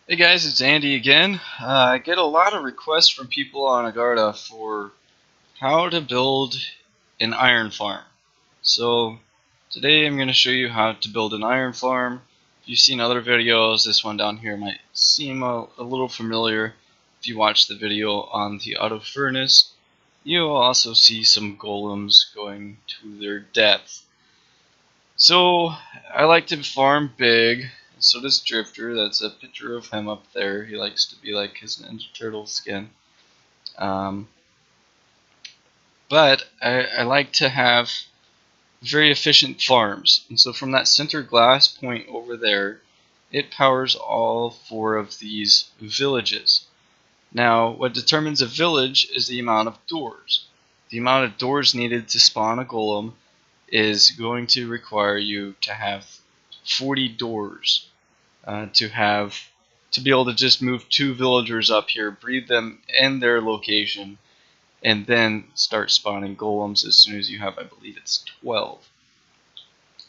Hey guys, it's Andy again. I get a lot of requests from people on Agartha for how to build an iron farm. So today I'm going to show you how to build an iron farm. If you've seen other videos, this one down here might seem a little familiar. If you watch the video on the auto furnace, you'll also see some golems going to their death. So I like to farm big. So does Drifter. That's a picture of him up there. He likes to be like his Ninja Turtle skin. Um, but I like to have very efficient farms. And so from that center glass point over there, it powers all four of these villages. Now, what determines a village is the amount of doors. The amount of doors needed to spawn a golem is going to require you to have 40 doors to be able to just move 2 villagers up here, breed them in their location, and then start spawning golems as soon as you have, I believe it's 12.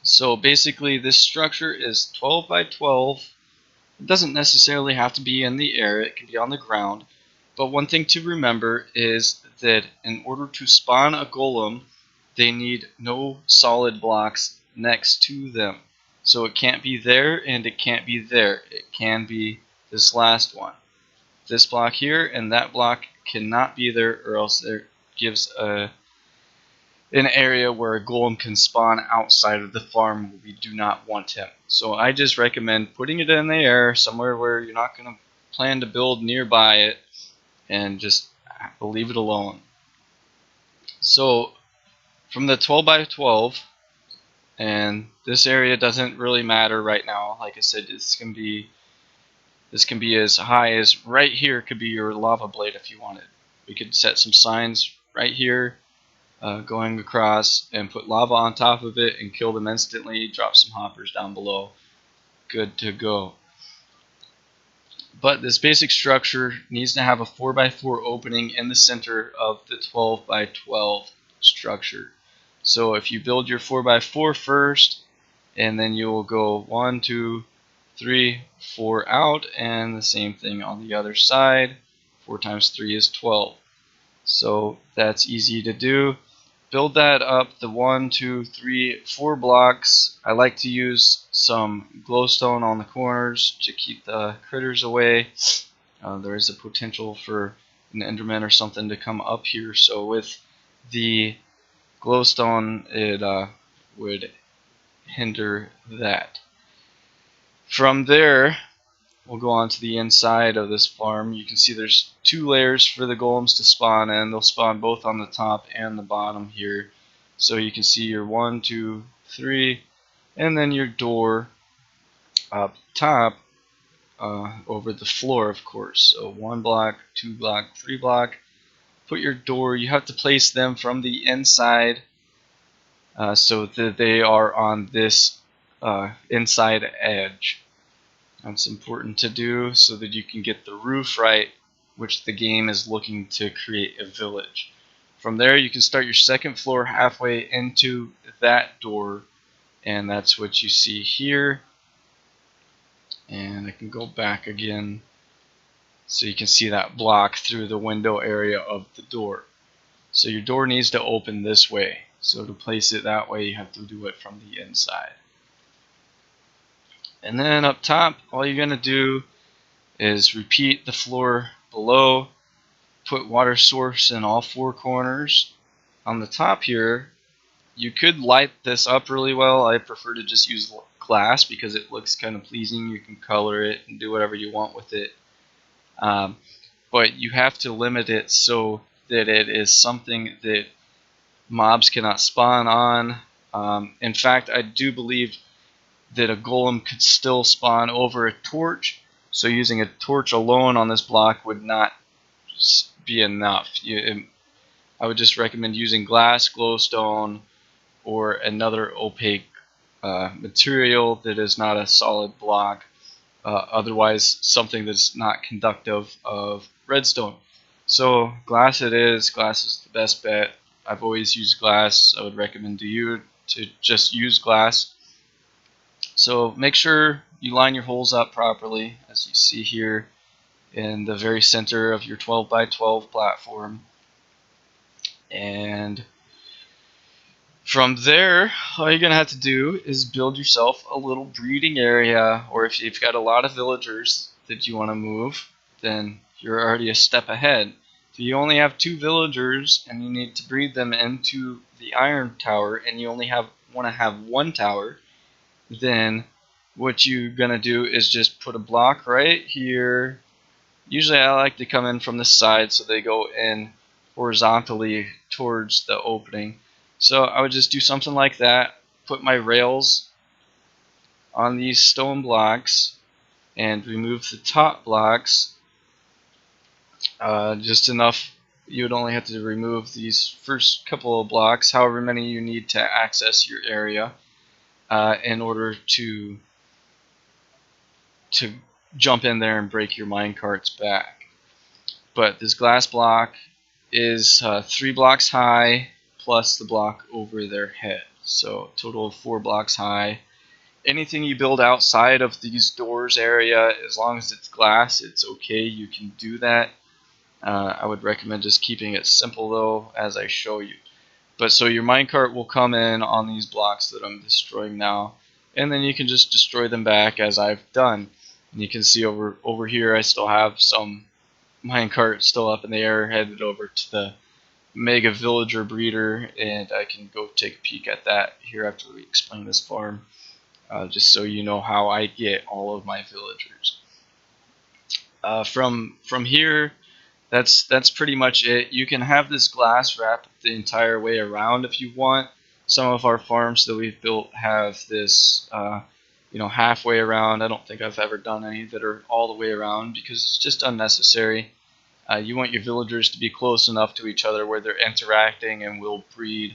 So basically this structure is 12 by 12. It doesn't necessarily have to be in the air, it can be on the ground. But one thing to remember is that in order to spawn a golem, they need no solid blocks next to them. So it can't be there and it can't be there. It can be this last one. This block here and that block cannot be there, or else there gives an area where a golem can spawn outside of the farm where we do not want him. So I just recommend putting it in the air somewhere where you're not going to plan to build nearby it, and just leave it alone. So from the 12 by 12, and this area doesn't really matter right now. Like I said, this can be as high as right here could be your lava blade if you wanted. We could set some signs right here going across and put lava on top of it and kill them instantly, drop some hoppers down below. Good to go. But this basic structure needs to have a 4 by 4 opening in the center of the 12 by 12 structure. So if you build your 4 by 4 first, and then you will go 1, 2, 3, 4 out, and the same thing on the other side. 4 times 3 is 12. So that's easy to do. Build that up the 1, 2, 3, 4 blocks. I like to use some glowstone on the corners to keep the critters away. There is a potential for an enderman or something to come up here, so with the glowstone it would hinder that. From there we'll go on to the inside of this farm. You can see there's 2 layers for the golems to spawn in. They'll spawn both on the top and the bottom here. So you can see your 1, 2, 3, and then your door up top over the floor, of course. So 1 block, 2 block, 3 block. Put your door, you have to place them from the inside so that they are on this inside edge. That's important to do so that you can get the roof right, which the game is looking to create a village. From there you can start your second floor halfway into that door, and that's what you see here. And I can go back again so you can see that block through the window area of the door. So your door needs to open this way. So to place it that way you have to do it from the inside. And then up top, all you're going to do is repeat the floor below, put water source in all 4 corners. On the top here, you could light this up really well. I prefer to just use glass because it looks kind of pleasing. You can color it and do whatever you want with it. But you have to limit it so that it is something that mobs cannot spawn on. In fact, I do believe that a golem could still spawn over a torch, so using a torch alone on this block would not be enough. I would just recommend using glass, glowstone, or another opaque material that is not a solid block. Otherwise, something that's not conductive of redstone. So glass it is. Glass is the best bet. I've always used glass. I would recommend to you to just use glass. So make sure you line your holes up properly, as you see here in the very center of your 12 by 12 platform. And from there, all you're going to have to do is build yourself a little breeding area, or if you've got a lot of villagers that you want to move, then you're already a step ahead. If you only have 2 villagers and you need to breed them into the iron tower, and you only want to have 1 tower, then what you're going to do is just put a block right here. Usually I like to come in from the side so they go in horizontally towards the opening. So I would just do something like that, put my rails on these stone blocks and remove the top blocks just enough. You would only have to remove these first couple of blocks, however many you need to access your area, in order to jump in there and break your minecarts back. But this glass block is 3 blocks high plus the block over their head, so a total of 4 blocks high. Anything you build outside of these doors area, as long as it's glass, it's okay, you can do that. I would recommend just keeping it simple though, as I show you. But so your minecart will come in on these blocks that I'm destroying now, and then you can just destroy them back as I've done. And you can see over here I still have some minecart still up in the air, headed over to the mega villager breeder, and I can go take a peek at that here after we explain this farm, just so you know how I get all of my villagers. From here, that's pretty much it. You can have this glass wrap the entire way around if you want. Some of our farms that we've built have this halfway around. I don't think I've ever done any that are all the way around because it's just unnecessary. You want your villagers to be close enough to each other where they're interacting and will breed.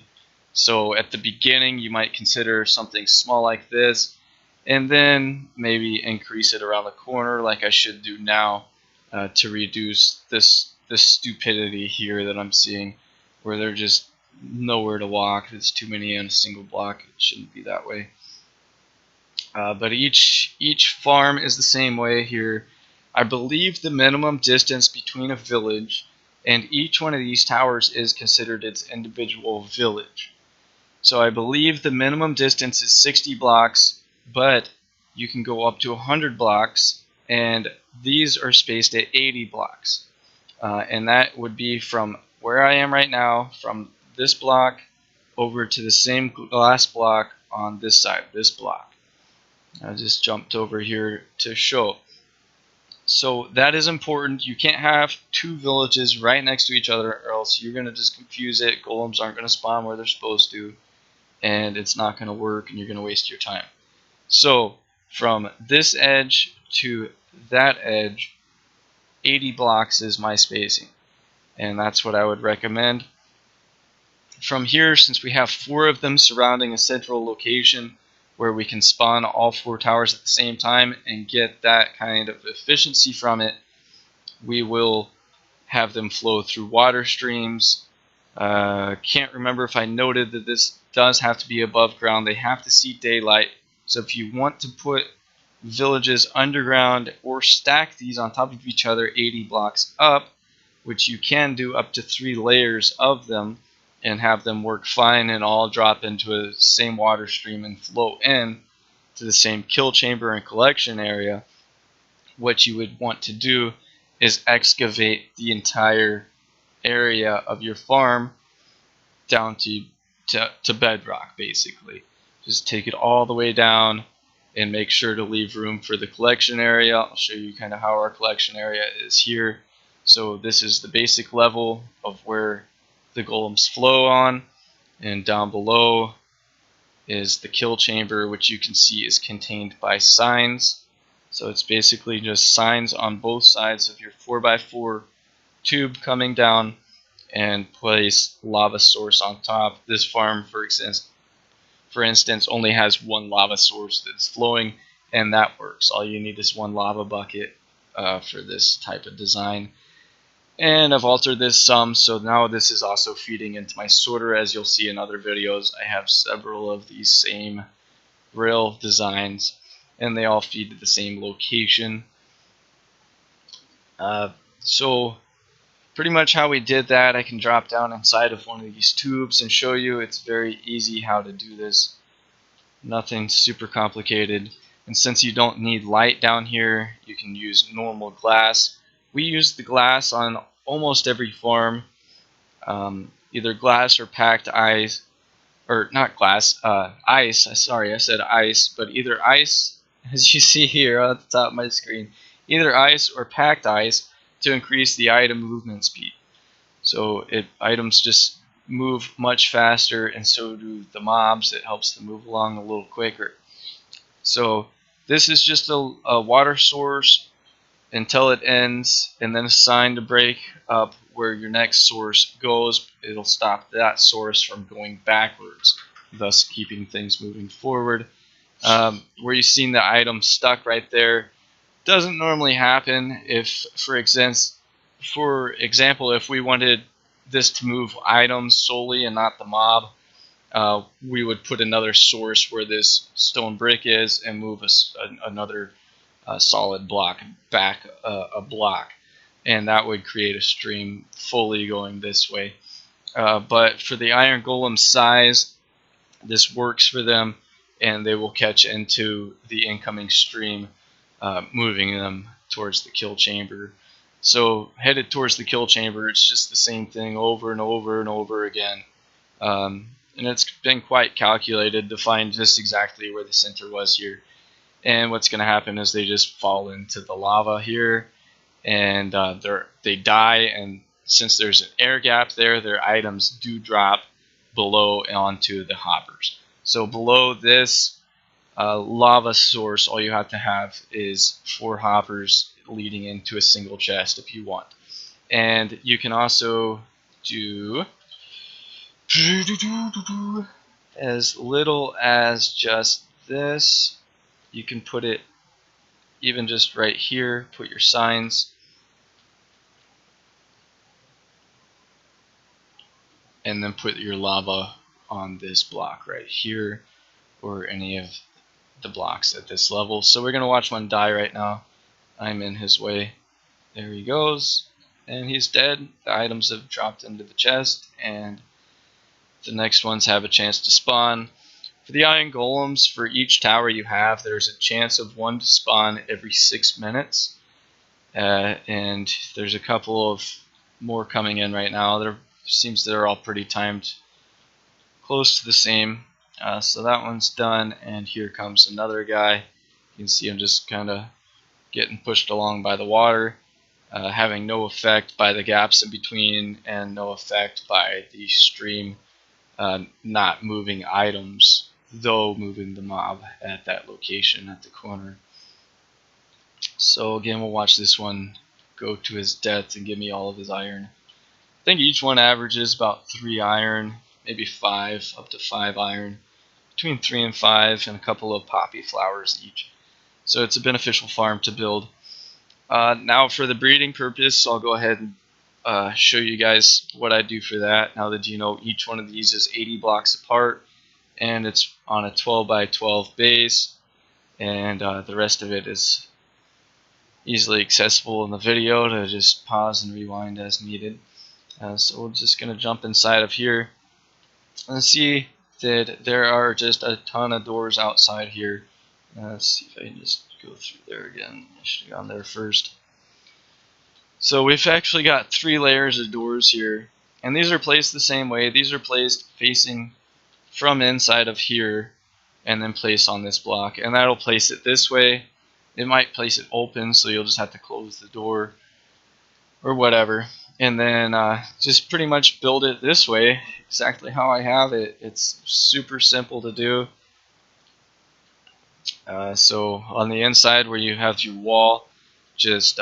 So at the beginning you might consider something small like this, and then maybe increase it around the corner like I should do now, to reduce this stupidity here that I'm seeing, where they're just nowhere to walk. There's too many in a single block. It shouldn't be that way. But each farm is the same way here. I believe the minimum distance between a village and each one of these towers is considered its individual village. So I believe the minimum distance is 60 blocks, but you can go up to 100 blocks, and these are spaced at 80 blocks. And that would be from where I am right now, from this block over to the same glass block on this side, this block. I just jumped over here to show. So that is important. You can't have 2 villages right next to each other, or else you're going to just confuse it. Golems aren't going to spawn where they're supposed to, and it's not going to work, and you're going to waste your time. So from this edge to that edge, 80 blocks is my spacing, and that's what I would recommend. From here, since we have 4 of them surrounding a central location where we can spawn all 4 towers at the same time and get that kind of efficiency from it, we will have them flow through water streams. Can't remember if I noted that this does have to be above ground. They have to see daylight. So if you want to put villages underground or stack these on top of each other 80 blocks up, which you can do up to 3 layers of them, and have them work fine and all drop into the same water stream and flow in to the same kill chamber and collection area, what you would want to do is excavate the entire area of your farm down to bedrock, basically. Just take it all the way down and make sure to leave room for the collection area. I'll show you kind of how our collection area is here. So this is the basic level of where the golems flow on, and down below is the kill chamber, which you can see is contained by signs. So it's basically just signs on both sides of your 4x4 tube coming down, and place lava source on top. This farm, for instance, only has 1 lava source that's flowing, and that works. All you need is 1 lava bucket for this type of design. And I've altered this some, so now this is also feeding into my sorter. As you'll see in other videos, I have several of these same rail designs. and they all feed to the same location. So pretty much how we did that, I can drop down inside of one of these tubes and show you. It's very easy how to do this. Nothing super complicated. And since you don't need light down here, you can use normal glass. We use the glass on almost every farm, either glass or packed ice, or not glass, ice. Sorry, I said ice, but either ice, as you see here at the top of my screen, either ice or packed ice to increase the item movement speed. So items just move much faster, and so do the mobs. It helps them move along a little quicker. So this is just a water source until it ends, and then a sign to break up where your next source goes. It'll stop that source from going backwards, thus keeping things moving forward. Where you've seen the item stuck right there doesn't normally happen. If, for example, if we wanted this to move items solely and not the mob, we would put another source where this stone brick is and move another solid block back a block, and that would create a stream fully going this way. But for the iron golem size, this works for them, and they will catch into the incoming stream, moving them towards the kill chamber. So headed towards the kill chamber, it's just the same thing over and over and over again. And it's been quite calculated to find just exactly where the center was here. And what's going to happen is they just fall into the lava here, and they die. And since there's an air gap there, their items do drop below onto the hoppers. So below this lava source, all you have to have is 4 hoppers leading into a single chest if you want. And you can also do as little as just this. You can put it even just right here, put your signs, and then put your lava on this block right here, or any of the blocks at this level. So we're going to watch one die right now. I'm in his way. There he goes, and he's dead. The items have dropped into the chest, and the next ones have a chance to spawn. For the iron golems, for each tower you have, there's a chance of one to spawn every 6 minutes. And there's a couple of more coming in right now. There seems they're all pretty timed, close to the same. So that one's done, and here comes another guy. You can see him just kind of getting pushed along by the water, having no effect by the gaps in between, and no effect by the stream not moving items, though moving the mob at that location at the corner. So again, we'll watch this one go to his death and give me all of his iron. I think each one averages about 3 iron, maybe 5, up to 5 iron, between 3 and 5, and a couple of poppy flowers each. So it's a beneficial farm to build. Now for the breeding purpose, I'll go ahead and show you guys what I do for that. Now that you know each one of these is 80 blocks apart, and it's on a 12 by 12 base, and the rest of it is easily accessible in the video to just pause and rewind as needed. So we're just going to jump inside of here and see that there are just a ton of doors outside here. Let's see if I can just go through there again. I should have gone there first. So we've actually got 3 layers of doors here, and these are placed the same way. These are placed facing from inside of here and then placed on this block, and that'll place it this way. It might place it open, so you'll just have to close the door or whatever, and then just pretty much build it this way, exactly how I have it. It's super simple to do. So on the inside where you have your wall, just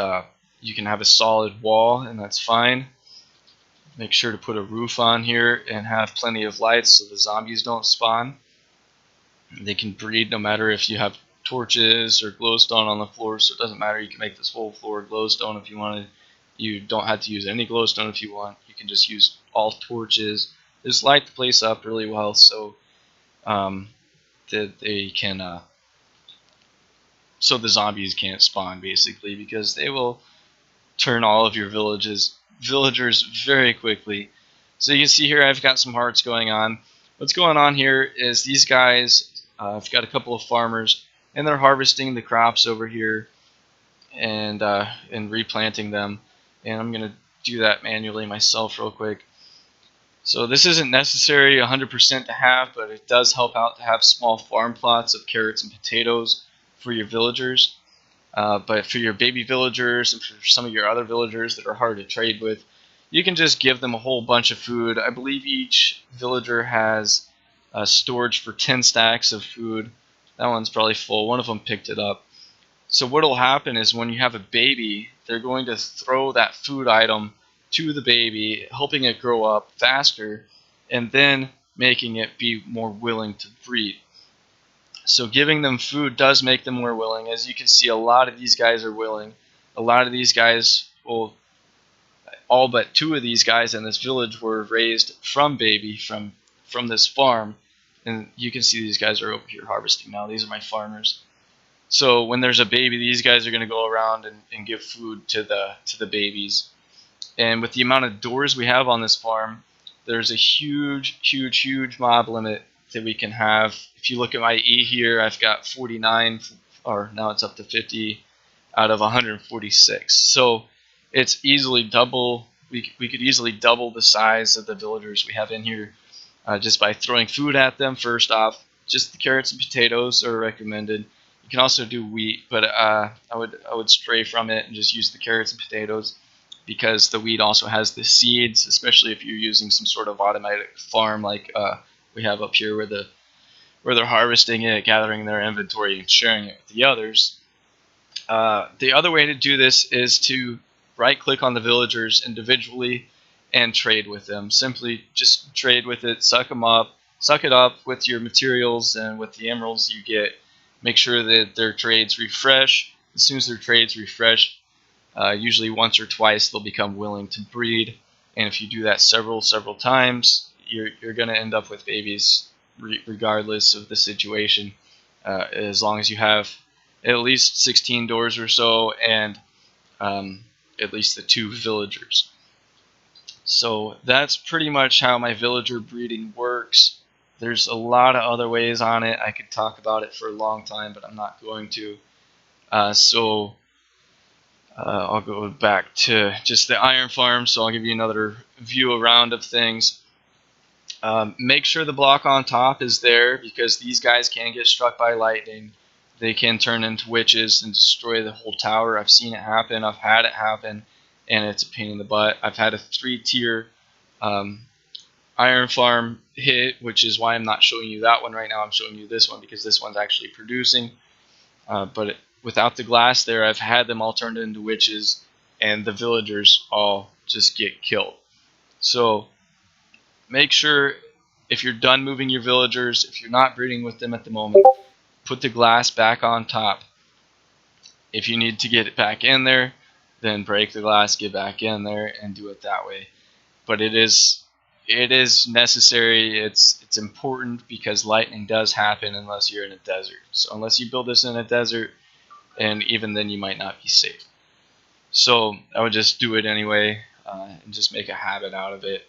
you can have a solid wall, and that's fine. Make sure to put a roof on here and have plenty of lights so the zombies don't spawn. They can breed no matter if you have torches or glowstone on the floor, so it doesn't matter. You can make this whole floor glowstone if you wanted. You don't have to use any glowstone if you want. You can just use all torches. Just light the place up really well so that they can so the zombies can't spawn, basically, because they will turn all of your villagers very quickly. So you can see here I've got some hearts going on. What's going on here is these guys, I've got a couple of farmers, and they're harvesting the crops over here and replanting them. And I'm going to do that manually myself real quick. So this isn't necessary 100% to have, but it does help out to have small farm plots of carrots and potatoes for your villagers. But for your baby villagers and for some of your other villagers that are hard to trade with, you can just give them a whole bunch of food. I believe each villager has storage for 10 stacks of food. That one's probably full. One of them picked it up. So what will happen is when you have a baby, they're going to throw that food item to the baby, helping it grow up faster, and then making it be more willing to breed. So giving them food does make them more willing. As you can see, a lot of these guys are willing. A lot of these guys, well, all but 2 of these guys in this village were raised from baby from this farm. And you can see these guys are over here harvesting now. These are my farmers. So when there's a baby, these guys are going to go around and give food to the babies. And with the amount of doors we have on this farm, there's a huge mob limit that we can have. If you look at my E here, I've got 49, or now it's up to 50 out of 146. So it's easily double. We could easily double the size of the villagers we have in here just by throwing food at them. First off, just the carrots and potatoes are recommended. You can also do wheat, but I would stray from it and just use the carrots and potatoes, because the wheat also has the seeds, especially if you're using some sort of automatic farm like we have up here, where they're harvesting it, gathering their inventory, and sharing it with the others. The other way to do this is to right-click on the villagers individually and trade with them. Simply just trade with it, suck it up with your materials and with the emeralds you get. Make sure that their trades refresh. As soon as their trades refresh, usually once or twice, they'll become willing to breed. And if you do that several times, you're going to end up with babies regardless of the situation, as long as you have at least 16 doors or so and at least the 2 villagers. So that's pretty much how my villager breeding works. There's a lot of other ways on it. I could talk about it for a long time, but I'm not going to. I'll go back to just the iron farm, so I'll give you another view around of things. Make sure the block on top is there, because these guys can get struck by lightning. They can turn into witches and destroy the whole tower. I've seen it happen. I've had it happen, and it's a pain in the butt. I've had a 3-tier iron farm hit, which is why I'm not showing you that one right now. I'm showing you this one because this one's actually producing. But without the glass there, I've had them all turned into witches, and the villagers all just get killed. So make sure, if you're done moving your villagers, if you're not breeding with them at the moment, put the glass back on top. If you need to get it back in there, then break the glass, get back in there, and do it that way. But it is necessary. It's important, because lightning does happen unless you're in a desert. So unless you build this in a desert, and even then you might not be safe. So I would just do it anyway, and just make a habit out of it.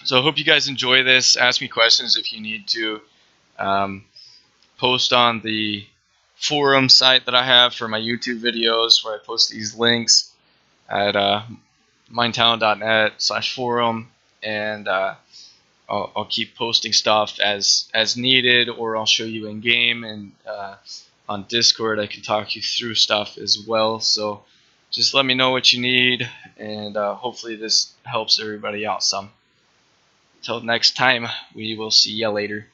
So I hope you guys enjoy this. Ask me questions if you need to. Post on the forum site that I have for my YouTube videos, where I post these links at minetown.net/forum, and I'll keep posting stuff as needed, or I'll show you in game, and on Discord I can talk you through stuff as well. So just let me know what you need, and hopefully this helps everybody out some. Until next time, we will see ya later.